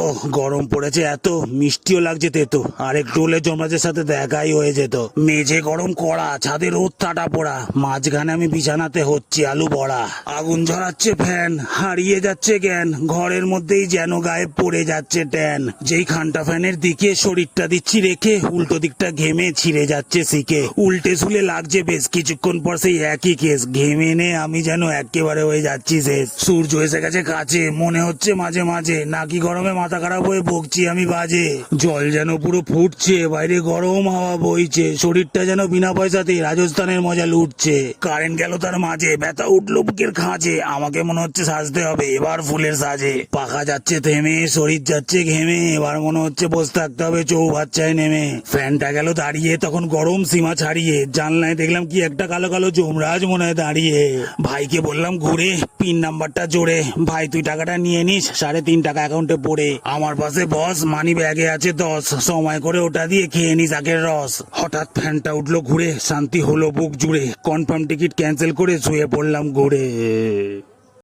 ও গরম পড়েছে এত, মিষ্টিও লাগছে তেতো, আর একটু হলে যমরাজের সাথে দেখাই হয়ে যেত। মেঝে গরম কড়া, ছাদে রোদ টাটা পোড়া, মাঝখানে আমি বিছানাতে হচ্ছে আলু বড়া। আগুন ঝরাচ্ছে ফ্যান, হারিয়ে যাচ্ছে জ্ঞান, ঘরের মধ্যেই যেন গায়ে পড়ে যাচ্ছে ট্যান। যেই খানটা ফ্যানের দিকে শরীরটা দিচ্ছি রেখে, উল্টো দিকটা ঘেমে ছিঁড়ে যাচ্ছে শিখে। উল্টে শুলে লাগছে বেশ, কিছুক্ষণ পর সেই একই কেস, ঘেমে নে আমি যেন একেবারে হয়ে যাচ্ছি শেষ। সূর্য এসে গেছে কাছে, মনে হচ্ছে মাঝে মাঝে নাকি গরমে মাথা খারাপ হয়ে বকছি আমি বাজে। জল যেন পুরো ফুটছে, বাইরে গরম হাওয়া বইছে, শরীরটা যেন বিনা পয়সাতেই রাজস্থানের মজা লুটছে। কারেন্ট গেল তার মাঝে, ব্যথা উঠলো বুকের খাঁচে, আমাকে মনে হচ্ছে সাজতে হবে এবার ফুলের সাজে। পাখা যাচ্ছে থেমে, শরীর যাচ্ছে ঘেমে, এবার মনে হচ্ছে বসে থাকতে হবে চৌবাচ্চায় নেমে। ফ্যানটা গেল দাঁড়িয়ে, তখন গরম সীমা ছাড়িয়ে, জানলায় দেখলাম কি একটা কালো কালো যমরাজ মনে হয় দাঁড়িয়ে। ভাইকে বললাম ঘুরে পিন নাম্বারটা জোরে, ভাই তুই টাকাটা নিয়ে নিস, 3.5 টাকা অ্যাকাউন্টে পড়ে। আমার পাশে বস, মানি ব্যাগে আছে 10, সময় করে ওটা দিয়ে খেয়ে নিস আগের রস। হঠাৎ ফ্যানটা উঠলো ঘুরে, শান্তি হলো বুক জুড়ে, কনফার্ম টিকিট ক্যান্সেল করে শুয়ে পড়লাম ঘুরে।